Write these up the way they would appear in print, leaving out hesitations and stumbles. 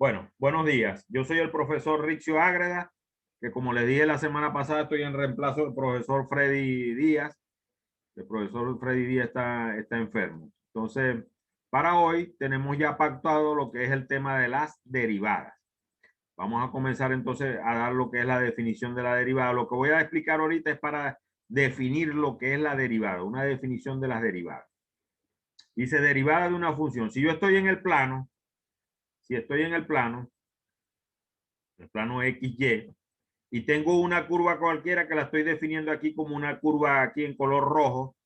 Bueno, buenos días. Yo soy el profesor Rixio Ágreda, que como les dije la semana pasada, estoy en reemplazo del profesor Freddy Díaz. El profesor Freddy Díaz está enfermo. Entonces, para hoy tenemos ya pactado lo que es el tema de las derivadas. Vamos a comenzar entonces a dar lo que es la definición de la derivada. Lo que voy a explicar ahorita es para definir lo que es la derivada, una definición de las derivadas. Dice derivada de una función. Si yo estoy en el plano, si estoy en el plano XY, y tengo una curva cualquiera que la estoy definiendo aquí como una curva aquí en color rojo,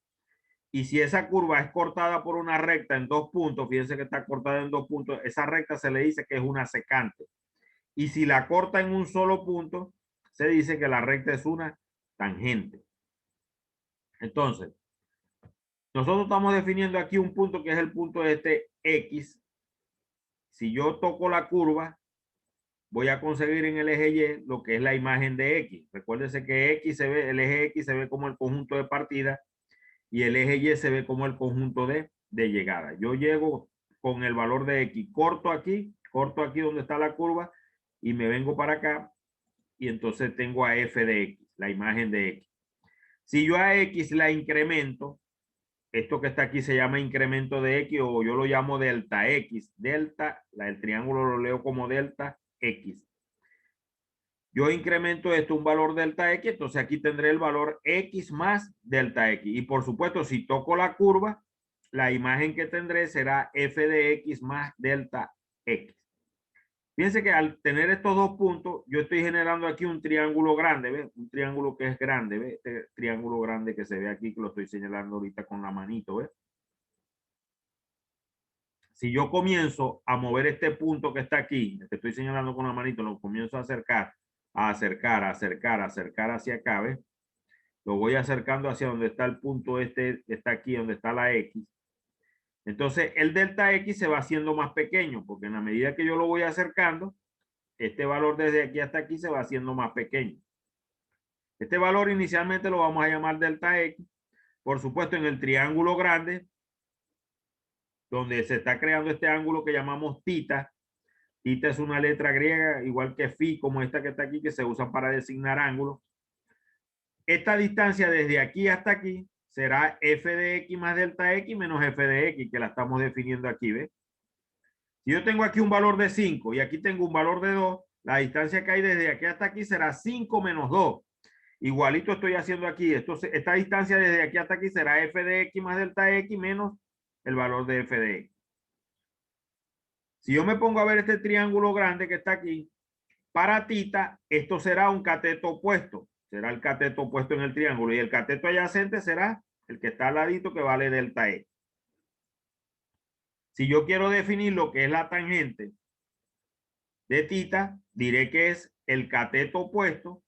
y si esa curva es cortada por una recta en dos puntos, fíjense que está cortada en dos puntos, esa recta se le dice que es una secante. Y si la corta en un solo punto, se dice que la recta es una tangente. Entonces, nosotros estamos definiendo aquí un punto que es el punto de este X. Si yo toco la curva, voy a conseguir en el eje Y lo que es la imagen de X. Recuérdense que X se ve, el eje X se ve como el conjunto de partida y el eje Y se ve como el conjunto de llegada. Yo llego con el valor de X, corto aquí donde está la curva y me vengo para acá y entonces tengo a F de X, la imagen de X. Si yo a X la incremento, esto que está aquí se llama incremento de X o yo lo llamo delta X. Delta, el triángulo lo leo como delta X. Yo incremento esto un valor delta X, entonces aquí tendré el valor X más delta X. Y por supuesto, si toco la curva, la imagen que tendré será F de X más delta X. Fíjense que al tener estos dos puntos, yo estoy generando aquí un triángulo grande, ¿ves? Un triángulo que es grande, ¿ves? Este triángulo grande que se ve aquí, que lo estoy señalando ahorita con la manito, ¿ves? Si yo comienzo a mover este punto que está aquí, que estoy señalando con la manito, lo comienzo a acercar, acercar hacia acá, ¿ves? Lo voy acercando hacia donde está el punto este, está aquí, donde está la X. Entonces el delta X se va haciendo más pequeño, porque en la medida que yo lo voy acercando, este valor desde aquí hasta aquí se va haciendo más pequeño. Este valor inicialmente lo vamos a llamar delta X. Por supuesto, en el triángulo grande, donde se está creando este ángulo que llamamos tita. Tita es una letra griega, igual que phi, como esta que está aquí, que se usa para designar ángulos. Esta distancia desde aquí hasta aquí será f de x más delta x menos f de x, que la estamos definiendo aquí, ¿ves? Si yo tengo aquí un valor de 5 y aquí tengo un valor de 2, la distancia que hay desde aquí hasta aquí será 5 menos 2. Igualito estoy haciendo aquí. Esta distancia desde aquí hasta aquí será f de x más delta x menos el valor de f de x. Si yo me pongo a ver este triángulo grande que está aquí, para tita, esto será un cateto opuesto. Será el cateto opuesto en el triángulo. Y el cateto adyacente será el que está al ladito, que vale delta E. Si yo quiero definir lo que es la tangente de tita, diré que es el cateto opuesto,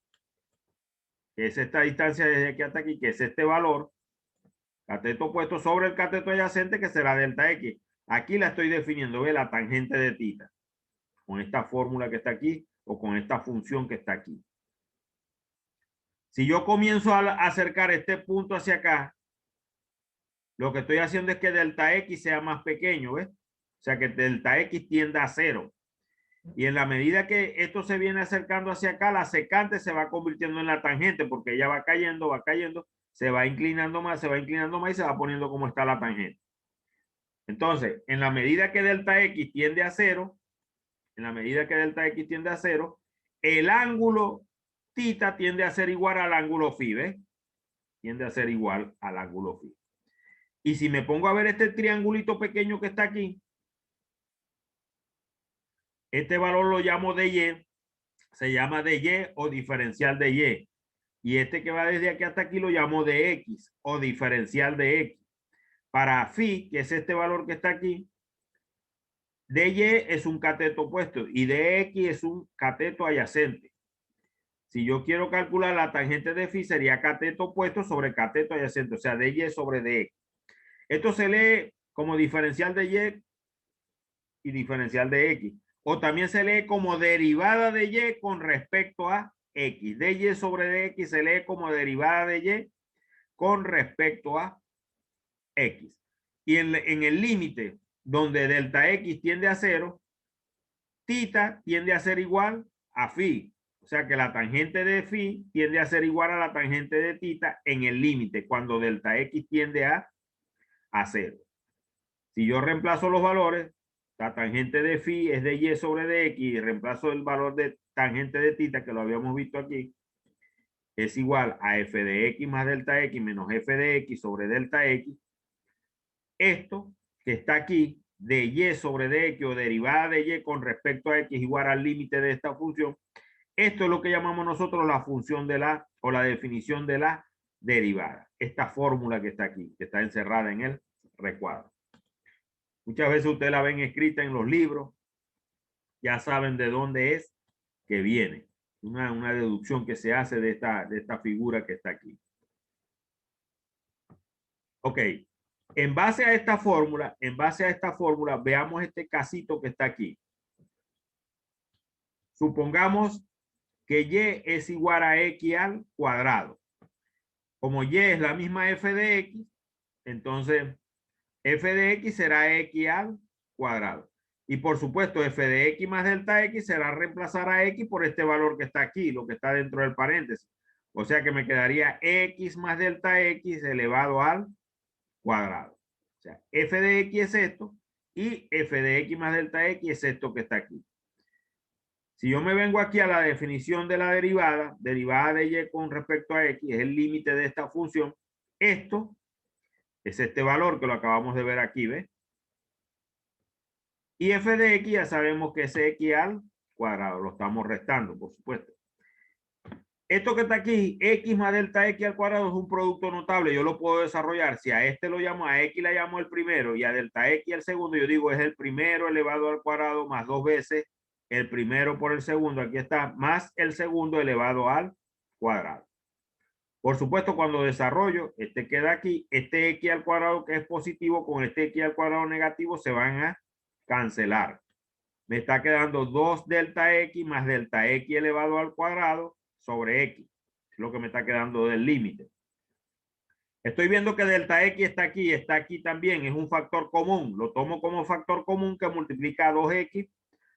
que es esta distancia desde aquí hasta aquí, que es este valor, cateto opuesto sobre el cateto adyacente, que será delta X. Aquí la estoy definiendo, ve, la tangente de tita, con esta fórmula que está aquí o con esta función que está aquí. Si yo comienzo a acercar este punto hacia acá, lo que estoy haciendo es que delta X sea más pequeño, ¿ves? O sea que delta X tiende a 0. Y en la medida que esto se viene acercando hacia acá, la secante se va convirtiendo en la tangente porque ella va cayendo, se va inclinando más y se va poniendo como está la tangente. Entonces, en la medida que delta X tiende a 0, el ángulo tita tiende a ser igual al ángulo phi, ¿ves? Tiende a ser igual al ángulo phi. Y si me pongo a ver este triangulito pequeño que está aquí, este valor lo llamo de Y, se llama de Y o diferencial de Y. Y este que va desde aquí hasta aquí lo llamo de X o diferencial de X. Para phi, que es este valor que está aquí, de Y es un cateto opuesto y de X es un cateto adyacente. Si yo quiero calcular la tangente de phi, sería cateto opuesto sobre cateto adyacente, o sea, de Y sobre de X. Esto se lee como diferencial de Y diferencial de X. O también se lee como derivada de Y con respecto a X. De Y sobre de X se lee como derivada de Y con respecto a X. Y en el límite donde delta X tiende a 0, Tita tiende a ser igual a phi. O sea que la tangente de phi tiende a ser igual a la tangente de tita en el límite, cuando delta x tiende a cero. Si yo reemplazo los valores, la tangente de phi es de y sobre dx y reemplazo el valor de tangente de tita, que lo habíamos visto aquí, es igual a f de x más delta x menos f de x sobre delta x. Esto que está aquí, de y sobre dx o derivada de y con respecto a x igual al límite de esta función, esto es lo que llamamos nosotros la función de la, o la definición de la derivada. Esta fórmula que está aquí, que está encerrada en el recuadro. Muchas veces ustedes la ven escrita en los libros, ya saben de dónde es que viene. Una deducción que se hace de esta figura que está aquí. Ok, en base a esta fórmula, veamos este casito que está aquí. Supongamos que y es igual a x al cuadrado. Como y es la misma f de x, entonces f de x será x al cuadrado. Y por supuesto, f de x más delta x será reemplazar a x por este valor que está aquí, lo que está dentro del paréntesis. O sea que me quedaría x más delta x elevado al cuadrado. O sea, f de x es esto y f de x más delta x es esto que está aquí. Si yo me vengo aquí a la definición de la derivada, derivada de y con respecto a x, es el límite de esta función. Esto es este valor que lo acabamos de ver aquí, ¿ves? Y f de x ya sabemos que es x al cuadrado, lo estamos restando, por supuesto. Esto que está aquí, x más delta x al cuadrado, es un producto notable, yo lo puedo desarrollar. Si a este lo llamo, a x le llamo el primero y a delta x el segundo, yo digo es el primero elevado al cuadrado más dos veces el primero por el segundo, aquí está, más el segundo elevado al cuadrado. Por supuesto, cuando desarrollo, este queda aquí, este x al cuadrado que es positivo con este x al cuadrado negativo se van a cancelar. Me está quedando 2 delta x más delta x elevado al cuadrado sobre x. Es lo que me está quedando del límite. Estoy viendo que delta x está aquí también, es un factor común. Lo tomo como factor común que multiplica 2x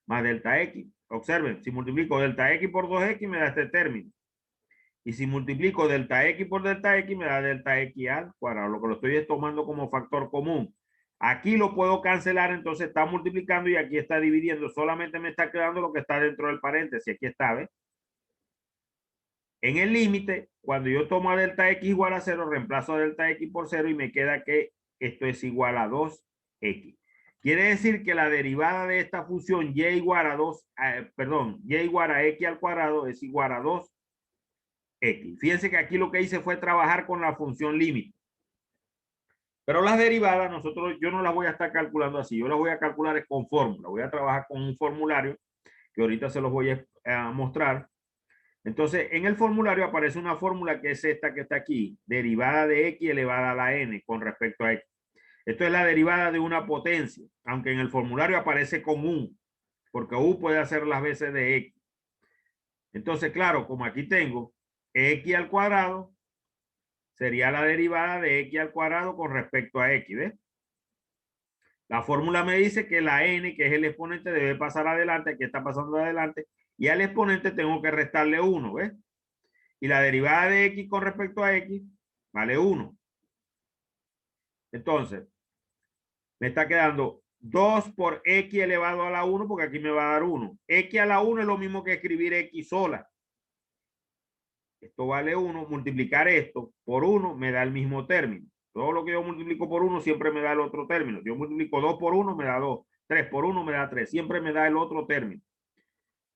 más delta x. Observen, si multiplico delta x por 2x me da este término. Y si multiplico delta x por delta x me da delta x al cuadrado. Lo que lo estoy tomando como factor común. Aquí lo puedo cancelar, entonces está multiplicando y aquí está dividiendo. Solamente me está quedando lo que está dentro del paréntesis. Aquí está, ¿ves? En el límite, cuando yo tomo a delta x igual a 0, reemplazo a delta x por 0 y me queda que esto es igual a 2x. Quiere decir que la derivada de esta función y igual a 2, y igual a x al cuadrado es igual a 2x. Fíjense que aquí lo que hice fue trabajar con la función límite. Pero las derivadas, yo no las voy a estar calculando así. Yo las voy a calcular con fórmula. Voy a trabajar con un formulario que ahorita se los voy a mostrar. Entonces, en el formulario aparece una fórmula que es esta que está aquí. Derivada de x elevada a la n con respecto a x. Esto es la derivada de una potencia. Aunque en el formulario aparece con u. Porque u puede hacer las veces de x. Entonces, claro, como aquí tengo x al cuadrado, sería la derivada de x al cuadrado con respecto a x, ¿ves? La fórmula me dice que la n, que es el exponente, debe pasar adelante, aquí está pasando adelante, y al exponente tengo que restarle 1, ¿ves? Y la derivada de x con respecto a x vale 1. Entonces, me está quedando 2 por x elevado a la 1, porque aquí me va a dar 1. X a la 1 es lo mismo que escribir x sola. Esto vale 1, multiplicar esto por 1 me da el mismo término. Todo lo que yo multiplico por 1 siempre me da el otro término. Yo multiplico 2 por 1 me da 2, 3 por 1 me da 3, siempre me da el otro término.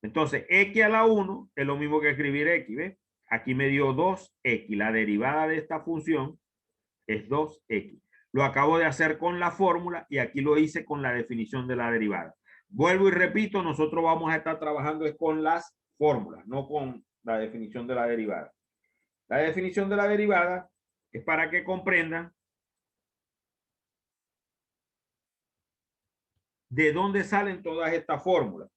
Entonces, x a la 1 es lo mismo que escribir x, ¿ves? Aquí me dio 2x. La derivada de esta función es 2x. Lo acabo de hacer con la fórmula y aquí lo hice con la definición de la derivada. Vuelvo y repito, nosotros vamos a estar trabajando es con las fórmulas, no con la definición de la derivada. La definición de la derivada es para que comprendan de dónde salen todas estas fórmulas.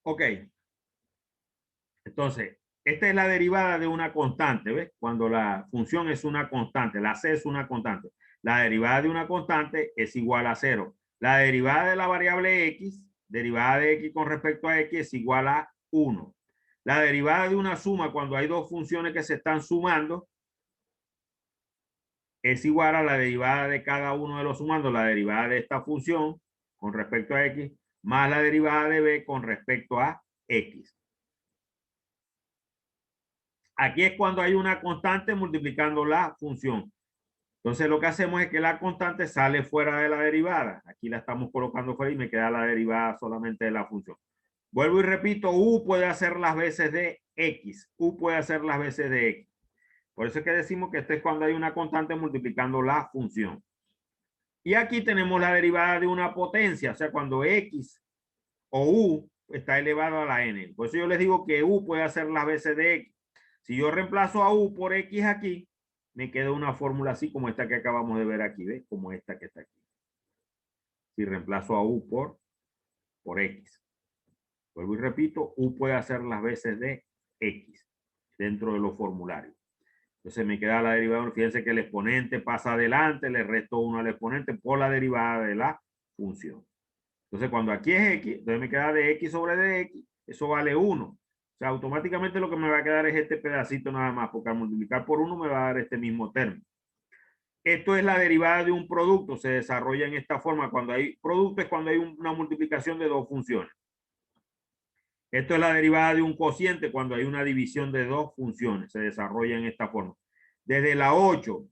Ok. Entonces, esta es la derivada de una constante, ¿ves? Cuando la función es una constante, la c es una constante. La derivada de una constante es igual a 0. La derivada de la variable x, derivada de x con respecto a x, es igual a 1. La derivada de una suma cuando hay dos funciones que se están sumando es igual a la derivada de cada uno de los sumandos, la derivada de esta función con respecto a x, más la derivada de b con respecto a x. Aquí es cuando hay una constante multiplicando la función. Entonces lo que hacemos es que la constante sale fuera de la derivada. Aquí la estamos colocando fuera y me queda la derivada solamente de la función. Vuelvo y repito, u puede hacer las veces de x. U puede hacer las veces de x. Por eso es que decimos que esto es cuando hay una constante multiplicando la función. Y aquí tenemos la derivada de una potencia, o sea, cuando x o u está elevado a la n. Por eso yo les digo que u puede hacer las veces de x. Si yo reemplazo a u por x aquí, me queda una fórmula así como esta que acabamos de ver aquí, ¿ves? Como esta que está aquí. Si reemplazo a u por x. Vuelvo y repito, u puede hacer las veces de x dentro de los formularios. Entonces me queda la derivada. Fíjense que el exponente pasa adelante, le resto 1 al exponente por la derivada de la función. Entonces cuando aquí es x, entonces me queda de x sobre dx, eso vale 1. O sea, automáticamente lo que me va a quedar es este pedacito nada más, porque al multiplicar por 1 me va a dar este mismo término. Esto es la derivada de un producto, se desarrolla en esta forma. Cuando hay producto es cuando hay una multiplicación de dos funciones. Esto es la derivada de un cociente cuando hay una división de dos funciones, se desarrolla en esta forma. Desde la 8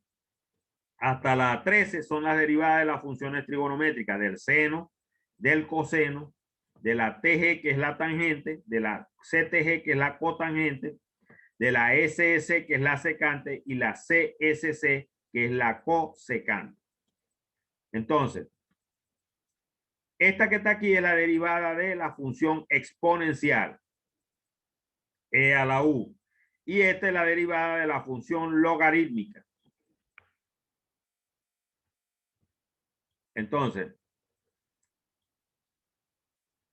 hasta la 13 son las derivadas de las funciones trigonométricas del seno, del coseno, de la TG que es la tangente, de la CTG que es la cotangente, de la SS que es la secante y la CSC que es la cosecante. Entonces, esta que está aquí es la derivada de la función exponencial, e a la u. Y esta es la derivada de la función logarítmica. Entonces,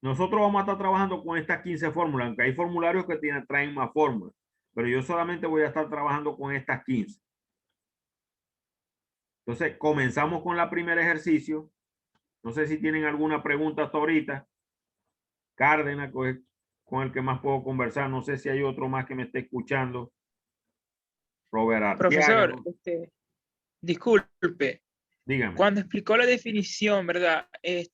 nosotros vamos a estar trabajando con estas 15 fórmulas, aunque hay formularios que traen más fórmulas, pero yo solamente voy a estar trabajando con estas 15. Entonces, comenzamos con el primer ejercicio. No sé si tienen alguna pregunta hasta ahorita. Cárdenas, con el que más puedo conversar. No sé si hay otro más que me esté escuchando. Robert Arteaga, Profesor, ¿no? disculpe, Dígame. cuando explicó la definición, ¿verdad? Que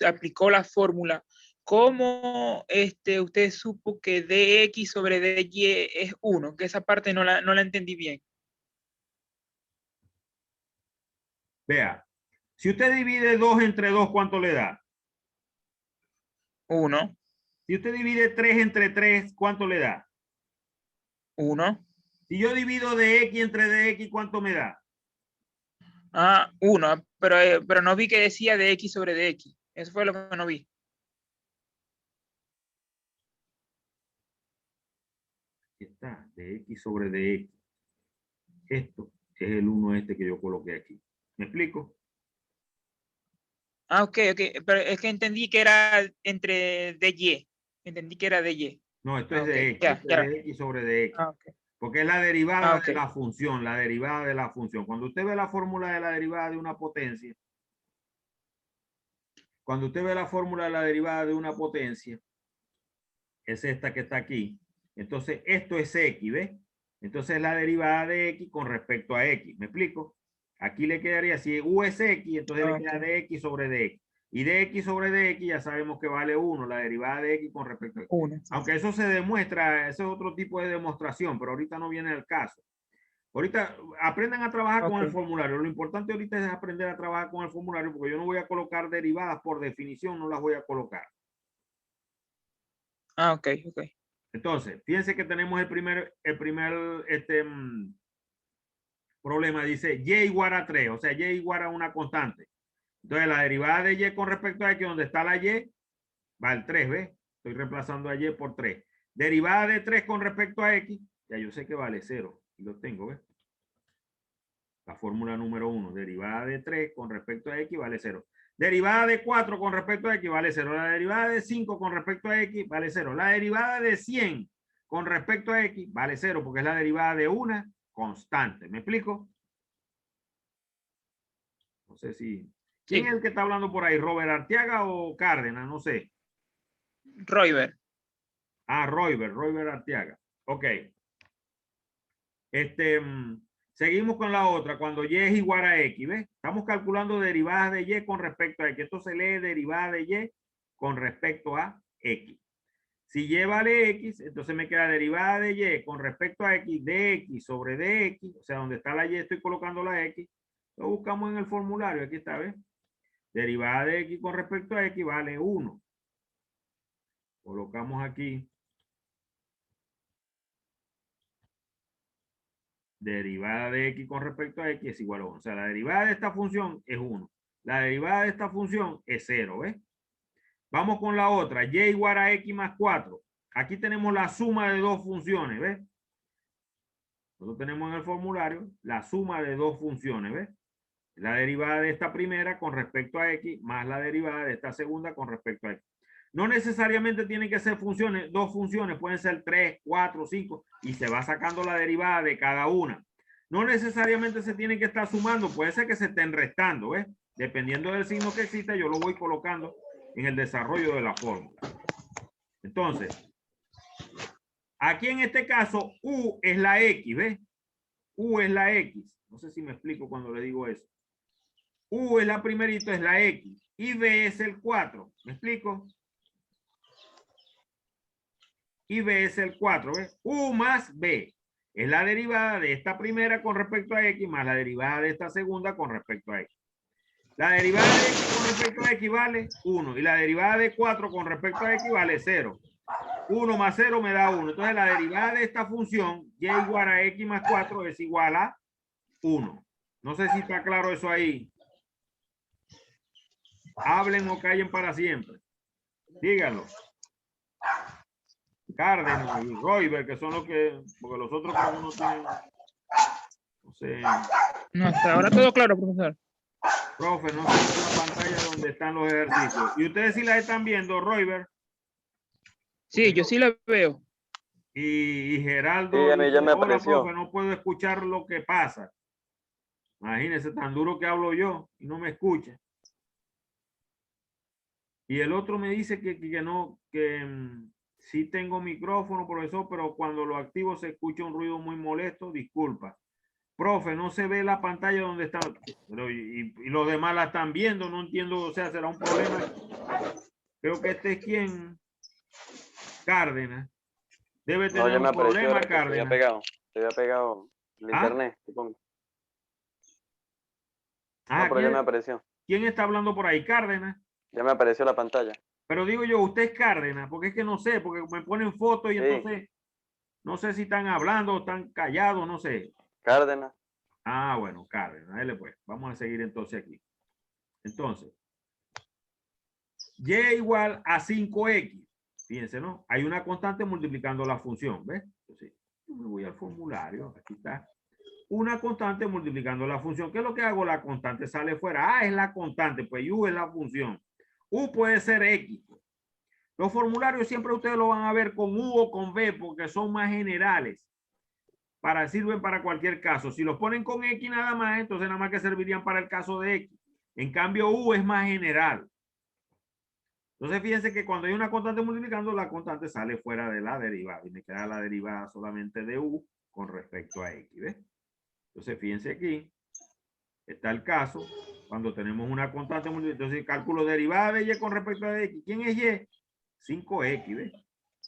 aplicó la fórmula, ¿cómo usted supo que dx sobre dy es 1? Que esa parte no la entendí bien. Vea, si usted divide 2 entre 2, ¿cuánto le da? 1, Si usted divide 3 entre 3, ¿cuánto le da? 1. Si yo divido de x entre dx, ¿cuánto me da? Ah, 1, pero no vi que decía dx sobre dx. Eso fue lo que no vi. Aquí está, de x sobre dx. Esto es el 1 este que yo coloqué aquí. ¿Me explico? Ah, ok, pero es que entendí que era entre dy. Entendí que era dy. No, esto Ah, es ok, de x. ya, Esto es ya. de x sobre dx. Ah, ok. Porque es la derivada Ok. de la función, la derivada de la función. Cuando usted ve la fórmula de la derivada de una potencia, cuando usted ve la fórmula de la derivada de una potencia, es esta que está aquí. Entonces, esto es x, ¿ves? Entonces, la derivada de x con respecto a x. ¿Me explico? Aquí le quedaría, si u es x, entonces le queda Ok. dx sobre dx. Y dx sobre dx ya sabemos que vale 1, la derivada de x con respecto a x. 1. Aunque eso se demuestra, eso es otro tipo de demostración, pero ahorita no viene el caso. Ahorita aprendan a trabajar con el Ok. formulario. Lo importante ahorita es aprender a trabajar con el formulario porque yo no voy a colocar derivadas por definición, no las voy a colocar. Ah, ok, ok. Entonces, fíjense que tenemos el primer problema. Dice y igual a 3, o sea, y igual a una constante. Entonces, la derivada de y con respecto a x, donde está la y, va el 3, ¿ves? Estoy reemplazando a y por 3. Derivada de 3 con respecto a x, ya yo sé que vale 0. Y lo tengo, ¿ves? La fórmula número 1, derivada de 3 con respecto a x vale 0. Derivada de 4 con respecto a X vale 0. La derivada de 5 con respecto a X vale 0. La derivada de 100 con respecto a X vale 0 porque es la derivada de una constante. ¿Me explico? No sé si... ¿Quién Sí. es el que está hablando por ahí? ¿Robert Arteaga o Cárdenas? No sé. Roiber. Ah, Robert Arteaga. Ok. Seguimos con la otra. Cuando Y es igual a X, ¿ves? Estamos calculando derivadas de Y con respecto a X. Esto se lee derivada de Y con respecto a X. Si Y vale X, entonces me queda derivada de Y con respecto a X, de X sobre DX, o sea, donde está la Y estoy colocando la X. Lo buscamos en el formulario, aquí está, ¿ves? Derivada de X con respecto a X vale 1. Colocamos aquí. Derivada de X con respecto a X es igual a 1. O sea, la derivada de esta función es 1. La derivada de esta función es 0, ¿ves? Vamos con la otra. Y igual a X más 4. Aquí tenemos la suma de dos funciones, ¿ves? Nosotros tenemos en el formulario la suma de dos funciones, ¿ves? La derivada de esta primera con respecto a X más la derivada de esta segunda con respecto a X. No necesariamente tienen que ser funciones, dos funciones, pueden ser 3, 4, 5 y se va sacando la derivada de cada una. No necesariamente se tienen que estar sumando, puede ser que se estén restando, ¿ves? Dependiendo del signo que exista, yo lo voy colocando en el desarrollo de la fórmula. Entonces, aquí en este caso, U es la X, ¿ves? U es la X. No sé si me explico cuando le digo eso. U es la primerito, es la X. Y B es el 4. ¿Me explico? Y B es el 4. ¿Ves? U más B es la derivada de esta primera con respecto a X más la derivada de esta segunda con respecto a X. La derivada de X con respecto a X vale 1. Y la derivada de 4 con respecto a X vale 0. 1 más 0 me da 1. Entonces la derivada de esta función, Y igual a X más 4, es igual a 1. No sé si está claro eso ahí. Hablen o callen para siempre. Díganlo. Cárdenas y Roiber, que son los que, porque los otros como no tienen, no sé. No, hasta ahora todo claro, profesor. Profe, no sé la pantalla donde están los ejercicios. Y ustedes sí la están viendo, Roiber. Sí, yo sí la veo. Y Geraldo Sí, a mí dice, ya me hola, apareció. profe, no puedo escuchar lo que pasa. Imagínense, tan duro que hablo yo y no me escucha. Y el otro me dice que no, que sí tengo micrófono, profesor, pero cuando lo activo se escucha un ruido muy molesto. Disculpa. Profe, no se ve la pantalla donde está, pero y los demás la están viendo, no entiendo, o sea, será un problema. Creo que este es quien, Cárdenas. Debe No, tener ya me un apareció problema, ahora que Cárdenas. se había pegado el ¿Ah? internet, supongo. No, Ah, pero ya me apareció. ¿quién está hablando por ahí? Cárdenas. Ya me apareció la pantalla. Pero digo yo, usted es Cárdenas, porque es que no sé, porque me ponen fotos y Sí, entonces no sé si están hablando o están callados, no sé. Cárdenas. Ah, bueno, Cárdenas, dale pues. Vamos a seguir entonces aquí. Entonces, Y igual a 5X. Fíjense, ¿no? Hay una constante multiplicando la función, ¿ves? Entonces, yo me voy al formulario, aquí está. Una constante multiplicando la función. ¿Qué es lo que hago? La constante sale fuera. Ah, es la constante, pues U es la función. U puede ser X. Los formularios siempre ustedes lo van a ver con U o con B porque son más generales. Sirven para cualquier caso. Si los ponen con X nada más, entonces nada más que servirían para el caso de X. En cambio, U es más general. Entonces, fíjense que cuando hay una constante multiplicando, la constante sale fuera de la derivada y me queda la derivada solamente de U con respecto a X. ¿Ves? Entonces, fíjense aquí, está el caso cuando tenemos una constante multiplicando. Entonces, cálculo derivada de Y con respecto a X. ¿Quién es Y? 5X, ¿ves?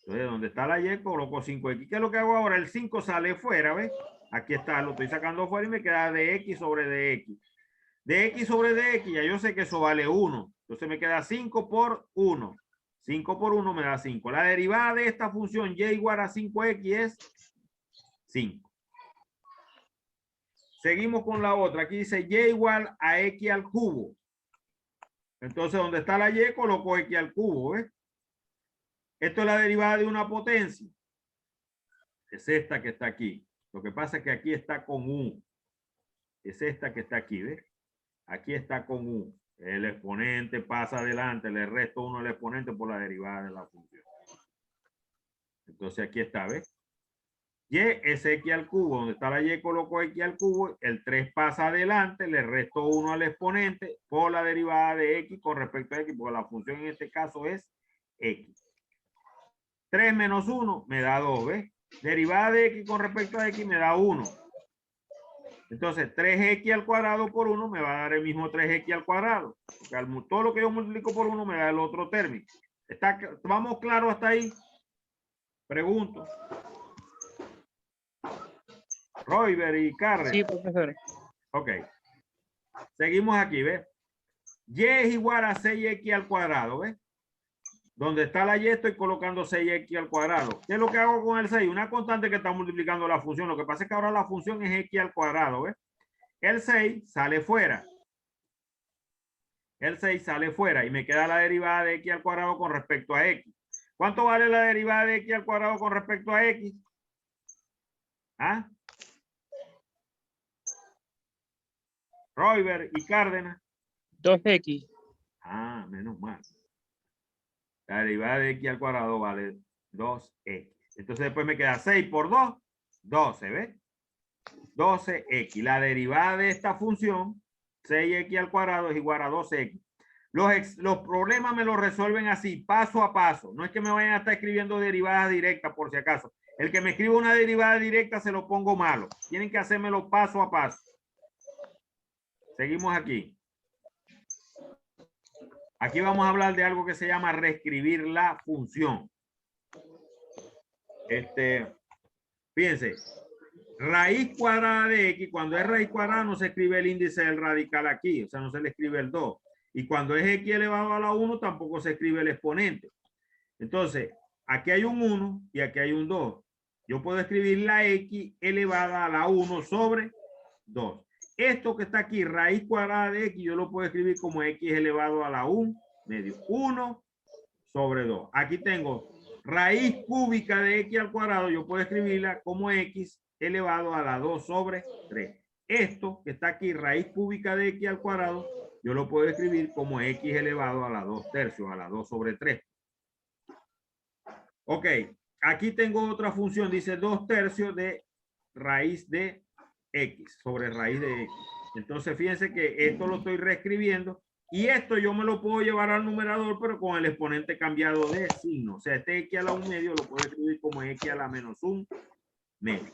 Entonces, donde está la Y, coloco 5X. ¿Qué es lo que hago ahora? El 5 sale fuera, ¿ves? Aquí está, lo estoy sacando fuera y me queda de X sobre DX. De X sobre DX, ya yo sé que eso vale 1. Entonces me queda 5 por 1. 5 por 1 me da 5. La derivada de esta función Y igual a 5X es 5. Seguimos con la otra. Aquí dice Y igual a X al cubo. Entonces, donde está la Y, coloco X al cubo, ¿ves? Esto es la derivada de una potencia. Es esta que está aquí. Lo que pasa es que aquí está con U. Es esta que está aquí, ¿ves? Aquí está con U. El exponente pasa adelante, le resto 1 al exponente por la derivada de la función. Entonces aquí está, ¿ves? Y es x al cubo. Donde está la y coloco x al cubo. El 3 pasa adelante, le resto 1 al exponente por la derivada de x con respecto a x, porque la función en este caso es x. 3 menos 1 me da 2, ¿ves? Derivada de x con respecto a x me da 1. Entonces 3x al cuadrado por 1 me va a dar el mismo 3x al cuadrado. Porque todo lo que yo multiplico por 1 me da el otro término. ¿Vamos claro hasta ahí? Pregunto. Roiber y Carre. Sí, profesor. Ok. Seguimos aquí, ¿ves? Y es igual a 6x al cuadrado, ¿ves? Donde está la y estoy colocando 6x al cuadrado. ¿Qué es lo que hago con el 6? Una constante que está multiplicando la función. Lo que pasa es que ahora la función es x al cuadrado, ¿ves? El 6 sale fuera. El 6 sale fuera y me queda la derivada de x al cuadrado con respecto a x. ¿Cuánto vale la derivada de x al cuadrado con respecto a x? ¿Ah? Roiber y Cárdenas. 2x. Ah, menos mal. La derivada de x al cuadrado vale 2x. Entonces después me queda 6 por 2, 12, ¿ves? 12x. La derivada de esta función, 6x al cuadrado es igual a 2x. Los problemas me los resuelven así, paso a paso. No es que me vayan a estar escribiendo derivadas directas, por si acaso. El que me escriba una derivada directa se lo pongo malo. Tienen que hacérmelo paso a paso. Seguimos aquí. Aquí vamos a hablar de algo que se llama reescribir la función. Fíjense, raíz cuadrada de x, cuando es raíz cuadrada no se escribe el índice del radical aquí, o sea, no se le escribe el 2. Y cuando es x elevado a la 1, tampoco se escribe el exponente. Entonces, aquí hay un 1 y aquí hay un 2. Yo puedo escribir la x elevada a la 1 sobre 2. Esto que está aquí, raíz cuadrada de x, yo lo puedo escribir como x elevado a la 1 medio 1 sobre 2. Aquí tengo raíz cúbica de x al cuadrado, yo puedo escribirla como x elevado a la 2 sobre 3. Esto que está aquí, raíz cúbica de x al cuadrado, yo lo puedo escribir como x elevado a la 2 tercios, a la 2 sobre 3. Ok, aquí tengo otra función, dice 2 tercios de raíz de x sobre raíz de x. Entonces fíjense que esto lo estoy reescribiendo y esto yo me lo puedo llevar al numerador, pero con el exponente cambiado de signo. O sea, este x a la 1 medio lo puedo escribir como x a la menos 1 medio.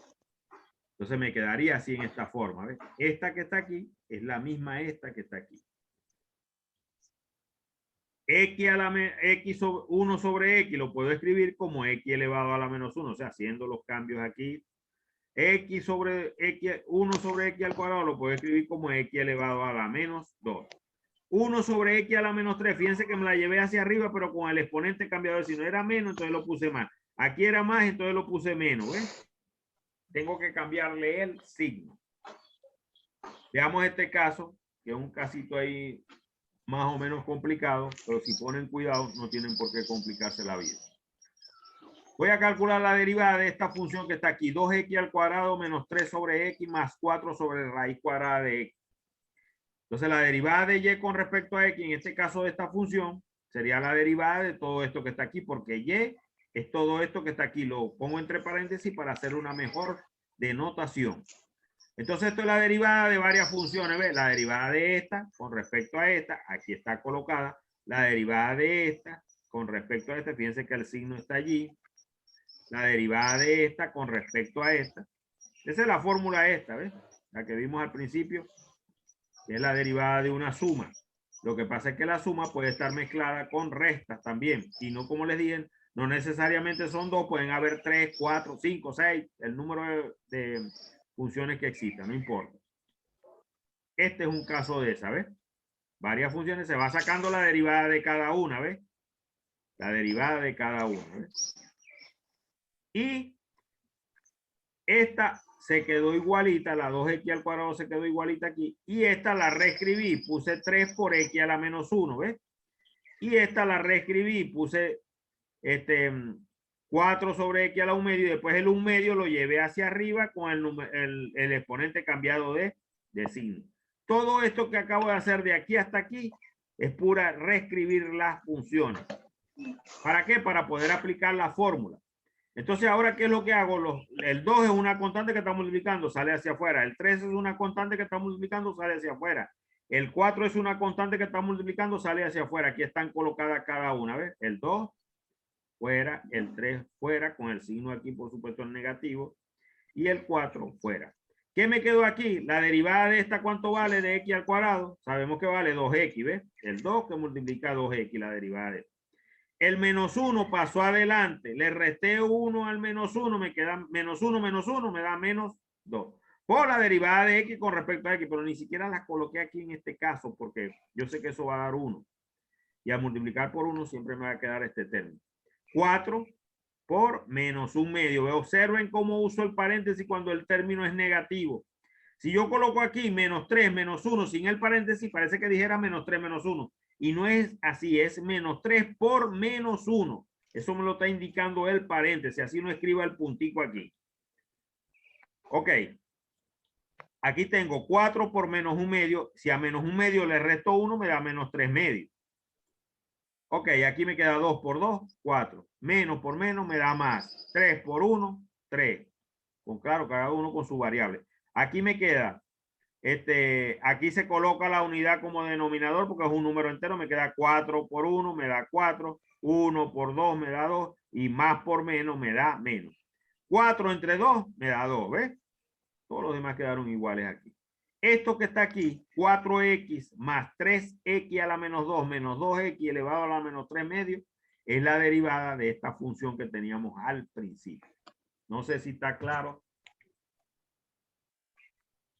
Entonces me quedaría así en esta forma. ¿Ves? Esta que está aquí es la misma esta que está aquí. X a la x sobre 1 sobre x lo puedo escribir como x elevado a la menos 1. O sea, haciendo los cambios aquí. X sobre x, 1 sobre x al cuadrado lo puedo escribir como x elevado a la menos 2. 1 sobre x a la menos 3. Fíjense que me la llevé hacia arriba, pero con el exponente cambiado. Si no era menos, entonces lo puse más. Aquí era más, entonces lo puse menos. ¿Ves? Tengo que cambiarle el signo. Veamos este caso, que es un casito ahí más o menos complicado, pero si ponen cuidado, no tienen por qué complicarse la vida. Voy a calcular la derivada de esta función que está aquí. 2x al cuadrado menos 3 sobre x más 4 sobre raíz cuadrada de x. Entonces la derivada de y con respecto a x, en este caso de esta función, sería la derivada de todo esto que está aquí, porque y es todo esto que está aquí. Lo pongo entre paréntesis para hacer una mejor denotación. Entonces esto es la derivada de varias funciones. ¿Ves? La derivada de esta con respecto a esta, aquí está colocada. La derivada de esta con respecto a esta, fíjense que el signo está allí. La derivada de esta con respecto a esta. Esa es la fórmula esta, ¿ves? La que vimos al principio, que es la derivada de una suma. Lo que pasa es que la suma puede estar mezclada con restas también. Y no, como les dije, no necesariamente son 2, pueden haber 3, 4, 5, 6, el número de funciones que existan, no importa. Este es un caso de esa, ¿ves? Varias funciones, se va sacando la derivada de cada una, ¿ves? La derivada de cada una, ¿ves? Y esta se quedó igualita, la 2x al cuadrado se quedó igualita aquí. Y esta la reescribí, puse 3 por x a la menos 1, ¿ves? Y esta la reescribí, puse 4 sobre x a la 1 medio y después el 1 medio lo llevé hacia arriba con el exponente cambiado de signo. Todo esto que acabo de hacer de aquí hasta aquí Es pura reescribir las funciones. ¿Para qué? Para poder aplicar la fórmula. Entonces, ahora, ¿qué es lo que hago? El 2 es una constante que está multiplicando, sale hacia afuera. El 3 es una constante que está multiplicando, sale hacia afuera. El 4 es una constante que está multiplicando, sale hacia afuera. Aquí están colocadas cada una, ¿ves? El 2 fuera, el 3 fuera, con el signo aquí, por supuesto, en negativo. Y el 4 fuera. ¿Qué me quedó aquí? La derivada de esta, ¿cuánto vale? De x al cuadrado. Sabemos que vale 2x, ¿ves? El 2 que multiplica 2x, la derivada de esto. El menos 1 pasó adelante. Le resté 1 al menos 1, me queda menos 1, me da menos 2. Por la derivada de x con respecto a x, pero ni siquiera las coloqué aquí en este caso, porque yo sé que eso va a dar 1. Y al multiplicar por 1 siempre me va a quedar este término. 4 por menos 1/2. Observen cómo uso el paréntesis cuando el término es negativo. Si yo coloco aquí menos 3, menos 1 sin el paréntesis, parece que dijera menos 3, menos 1. Y no es así, es menos 3 por menos 1. Eso me lo está indicando el paréntesis, así no escriba el puntico aquí. Ok. Aquí tengo 4 por menos 1/2. Si a menos 1/2 le resto 1, me da menos 3/2. Ok, aquí me queda 2 por 2, 4. Menos por menos me da más. 3 por 1, 3. Con claro, cada uno con su variable. Aquí me queda, aquí se coloca la unidad como denominador porque es un número entero. Me queda 4 por 1, me da 4. 1 por 2 me da 2. Y más por menos me da menos. 4 entre 2 me da 2, ¿ves? Todos los demás quedaron iguales aquí. Esto que está aquí, 4x más 3x a la menos 2 menos 2x elevado a la menos 3/2, es la derivada de esta función que teníamos al principio. No sé si está claro.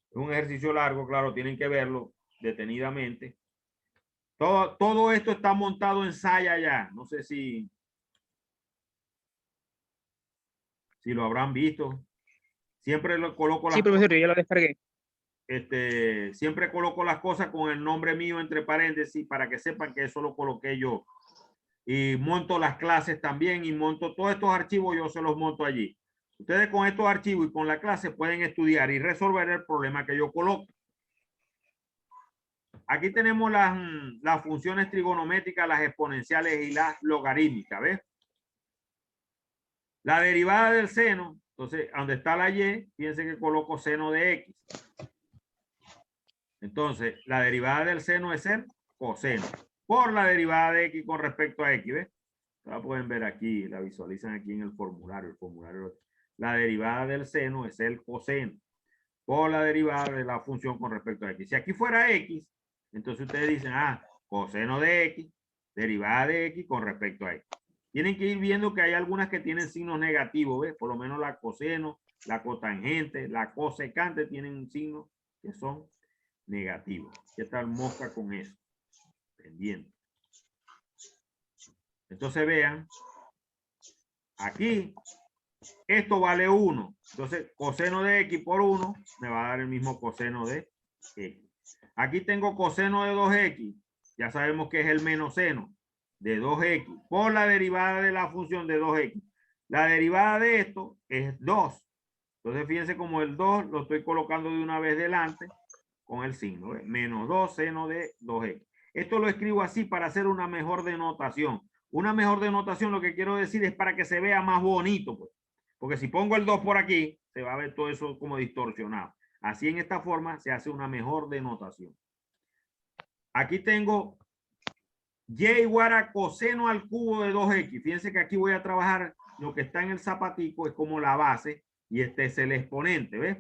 Es un ejercicio largo, claro, tienen que verlo detenidamente. Todo esto está montado en Saya ya. No sé si lo habrán visto. Siempre lo coloco las Sí, profesor, yo ya lo descargué. siempre coloco las cosas con el nombre mío entre paréntesis para que sepan que eso lo coloqué yo. Y monto las clases también y monto todos estos archivos, yo se los monto allí. Ustedes con estos archivos y con la clase pueden estudiar y resolver el problema que yo coloco. Aquí tenemos las funciones trigonométricas, las exponenciales y las logarítmicas, ¿ves? La derivada del seno, entonces, donde está la y, fíjense que coloco seno de x. Entonces, la derivada del seno es el coseno por la derivada de x con respecto a x, ¿ves? La pueden ver aquí, la visualizan aquí en el formulario. La derivada del seno es el coseno por la derivada de la función con respecto a x. Si aquí fuera x, entonces ustedes dicen, coseno de x, derivada de x con respecto a x. Tienen que ir viendo que hay algunas que tienen signos negativos, ¿ves? Por lo menos la coseno, la cotangente, la cosecante tienen signos que son negativos. ¿Qué tal mosca con eso? Pendiente. Entonces vean, aquí, esto vale 1. Entonces, coseno de x por 1 me va a dar el mismo coseno de x. Aquí tengo coseno de 2x. Ya sabemos que es el menos seno de 2x por la derivada de la función de 2x. La derivada de esto es 2. Entonces, fíjense como el 2 lo estoy colocando de una vez delante con el signo. ¿Ves? Menos 2 seno de 2x. Esto lo escribo así para hacer una mejor denotación. Una mejor denotación, lo que quiero decir es para que se vea más bonito, pues. Porque si pongo el 2 por aquí, se va a ver todo eso como distorsionado. Así en esta forma se hace una mejor denotación. Aquí tengo y igual a coseno al cubo de 2x. Fíjense que aquí voy a trabajar lo que está en el zapatico, es como la base y este es el exponente, ¿ves?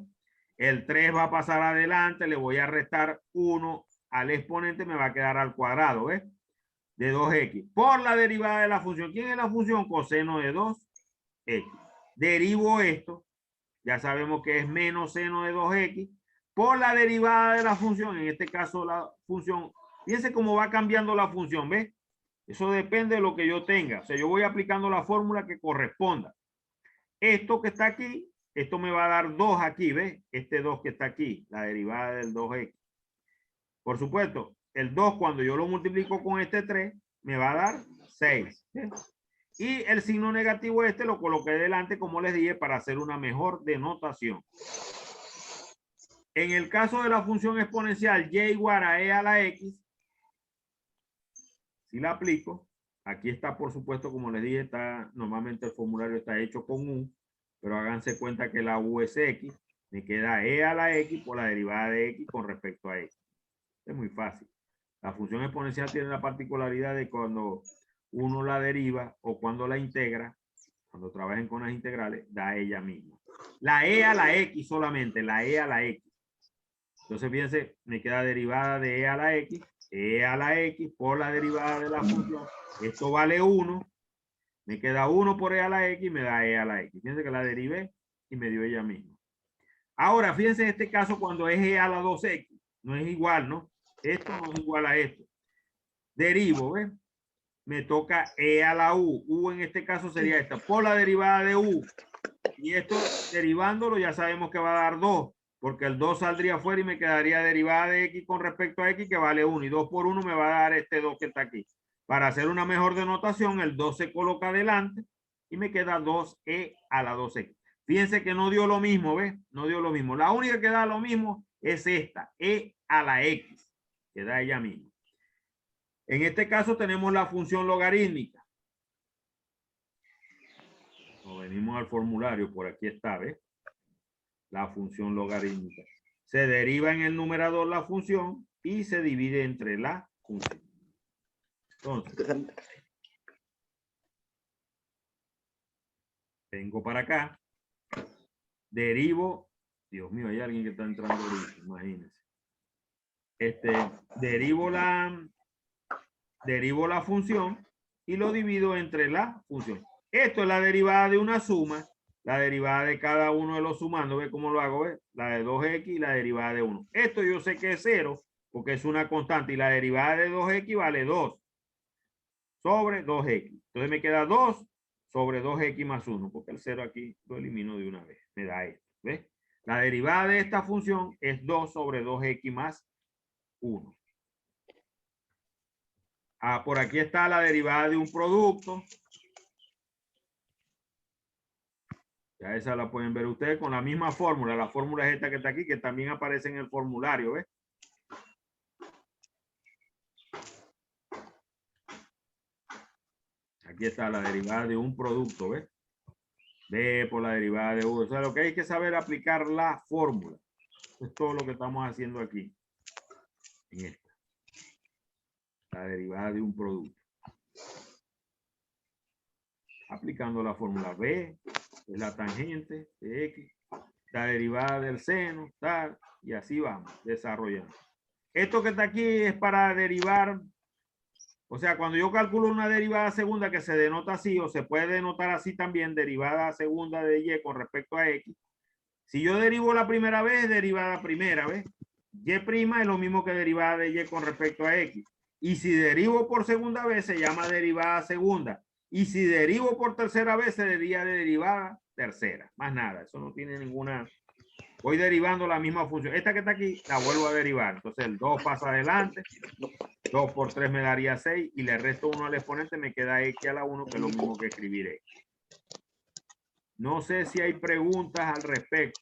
El 3 va a pasar adelante, le voy a restar 1 al exponente, me va a quedar al cuadrado, ¿ves? De 2x por la derivada de la función. ¿Quién es la función? Coseno de 2x. Derivo esto, ya sabemos que es menos seno de 2x por la derivada de la función, en este caso la función. Fíjense cómo va cambiando la función, ¿ves? Eso depende de lo que yo tenga. O sea, yo voy aplicando la fórmula que corresponda. Esto que está aquí, esto me va a dar 2 aquí, ¿ves? Este 2 que está aquí, la derivada del 2x. Por supuesto, el 2 cuando yo lo multiplico con este 3, me va a dar 6. ¿Sí? Y el signo negativo este lo coloqué delante, como les dije, para hacer una mejor denotación. En el caso de la función exponencial y igual a e a la x, Si la aplico, aquí está, por supuesto, como les dije, está, normalmente el formulario está hecho con U, pero háganse cuenta que la U es X, me queda E a la X por la derivada de X con respecto a X. Es muy fácil. La función exponencial tiene la particularidad de cuando uno la deriva o cuando la integra, cuando trabajen con las integrales, da ella misma. La E a la X solamente, la E a la X. Entonces, fíjense, me queda derivada de E a la X por la derivada de la función. Esto vale 1. Me queda 1 por E a la X y me da E a la X. Fíjense que la derivé y me dio ella misma. Ahora, fíjense en este caso cuando es E a la 2X. No es igual, ¿no? Esto no es igual a esto. Derivo, ¿ves? Me toca E a la U. U en este caso sería esta. Por la derivada de U. Y esto, derivándolo, ya sabemos que va a dar 2. Porque el 2 saldría afuera y me quedaría derivada de X con respecto a X que vale 1. Y 2 por 1 me va a dar este 2 que está aquí. Para hacer una mejor denotación, el 2 se coloca adelante y me queda 2E a la 2X. Fíjense que no dio lo mismo, ¿ves? No dio lo mismo. La única que da lo mismo es esta, E a la X, que da ella misma. En este caso tenemos la función logarítmica. Nos venimos al formulario, por aquí está, ¿ves? La función logarítmica. Se deriva en el numerador la función y se divide entre la función. Entonces, vengo para acá, derivo, Dios mío, hay alguien que está entrando ahorita, imagínense. Derivo la función y lo divido entre la función. Esto es la derivada de una suma, la derivada de cada uno de los sumandos. ¿Ve cómo lo hago? ¿Ve? La de 2x y la derivada de 1. Esto yo sé que es 0 porque es una constante y la derivada de 2x vale 2 sobre 2x. Entonces me queda 2 sobre 2x más 1 porque el 0 aquí lo elimino de una vez. Me da esto. ¿Ves? La derivada de esta función es 2 sobre 2x más 1. Por aquí está la derivada de un producto. Ya esa la pueden ver ustedes con la misma fórmula. La fórmula es esta que está aquí, que también aparece en el formulario, ¿ves? Aquí está la derivada de un producto, ¿ves? B por la derivada de U. O sea, lo que hay que saber es aplicar la fórmula. Eso es todo lo que estamos haciendo aquí. En esta. La derivada de un producto. Aplicando la fórmula B, es la tangente de X, la derivada del seno, tal, y así vamos desarrollando. Esto que está aquí es para derivar, o sea, cuando yo calculo una derivada segunda que se denota así, o se puede denotar así también, derivada segunda de Y con respecto a X. Si yo derivo la primera vez, derivada primera, ¿ves? Y' es lo mismo que derivada de Y con respecto a X. Y si derivo por segunda vez, se llama derivada segunda. Y si derivo por tercera vez, se diría de derivada tercera. Más nada, eso no tiene ninguna... Voy derivando la misma función. Esta que está aquí, la vuelvo a derivar. Entonces el 2 pasa adelante. 2 por 3 me daría 6. Y le resto 1 al exponente, me queda X a la 1, que es lo mismo que escribir X. No sé si hay preguntas al respecto.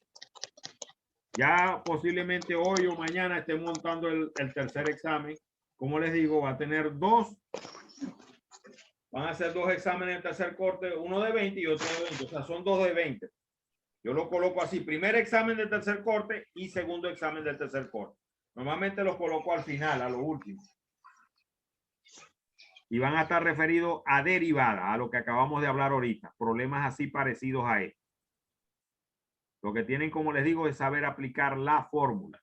Ya posiblemente hoy o mañana esté montando el tercer examen. Como les digo, va a tener dos. Van a ser dos exámenes en tercer corte, uno de 20 y otro de 20. O sea, son dos de 20. Yo lo coloco así. Primer examen de tercer corte y segundo examen del tercer corte. Normalmente los coloco al final, a lo último. Y van a estar referidos a derivada, a lo que acabamos de hablar ahorita. Problemas así parecidos a esto. Lo que tienen, como les digo, es saber aplicar la fórmula.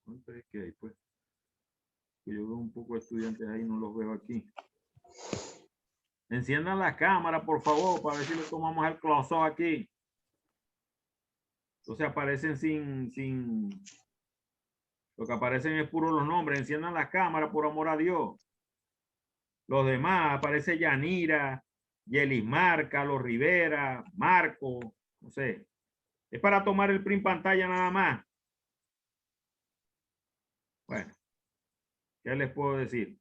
¿Cuánto es que hay, pues? Yo veo un poco de estudiantes ahí, no los veo aquí. Enciendan la cámara, por favor, para ver si le tomamos el close-up aquí. Entonces aparecen sin... Lo que aparecen es puro los nombres. Enciendan la cámara, por amor a Dios. Los demás, aparece Yanira, Yelismar, Carlos Rivera, Marco, no sé. Es para tomar el print pantalla nada más. Bueno, ¿qué les puedo decir?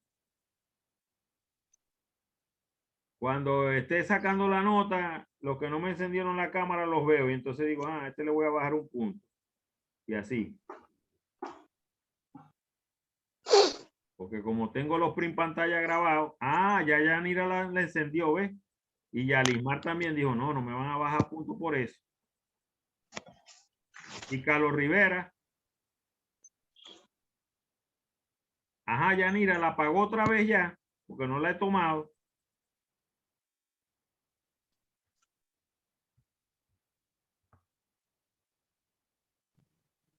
Cuando esté sacando la nota, los que no me encendieron la cámara los veo y entonces digo, a este le voy a bajar un punto. Y así. Porque como tengo los print pantalla grabados, ya Yanira la encendió, ¿ves? Y Yalismar también dijo, no, no me van a bajar punto por eso. Y Carlos Rivera. Ajá, Yanira la apagó otra vez ya, porque no la he tomado.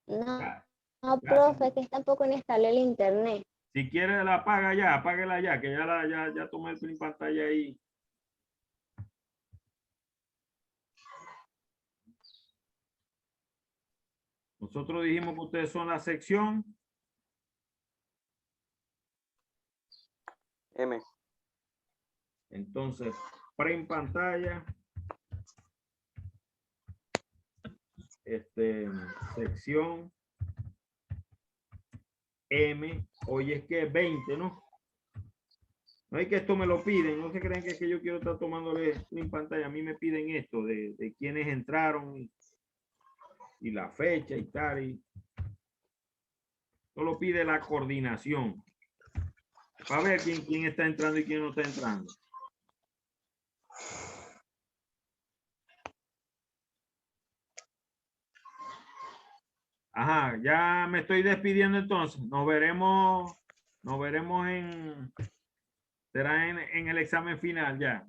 No, Ya, no, ya, profe, que es tampoco inestable el internet. si quiere la apaga ya, apáguela ya, que ya tomé el print pantalla ahí. Nosotros dijimos que ustedes son la sección M. Entonces, print pantalla, sección M, hoy es que 20, ¿no? No es que esto me lo piden, no se creen que es que yo quiero estar tomándole print pantalla, a mí me piden esto de quienes entraron y la fecha y tal, y solo pide la coordinación para ver quién está entrando y quién no está entrando. Ajá, ya me estoy despidiendo entonces. Nos veremos será en el examen final ya.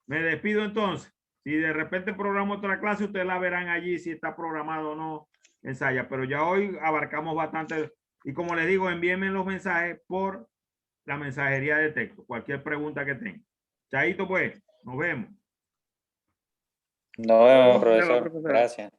Me despido entonces. Si de repente programo otra clase, ustedes la verán allí si está programado o no, ensaya. Pero ya hoy abarcamos bastante. Y como les digo, envíenme los mensajes por la mensajería de texto. Cualquier pregunta que tengan. Chaito pues, nos vemos. Nos vemos, Luego, profesor. profesora. Gracias.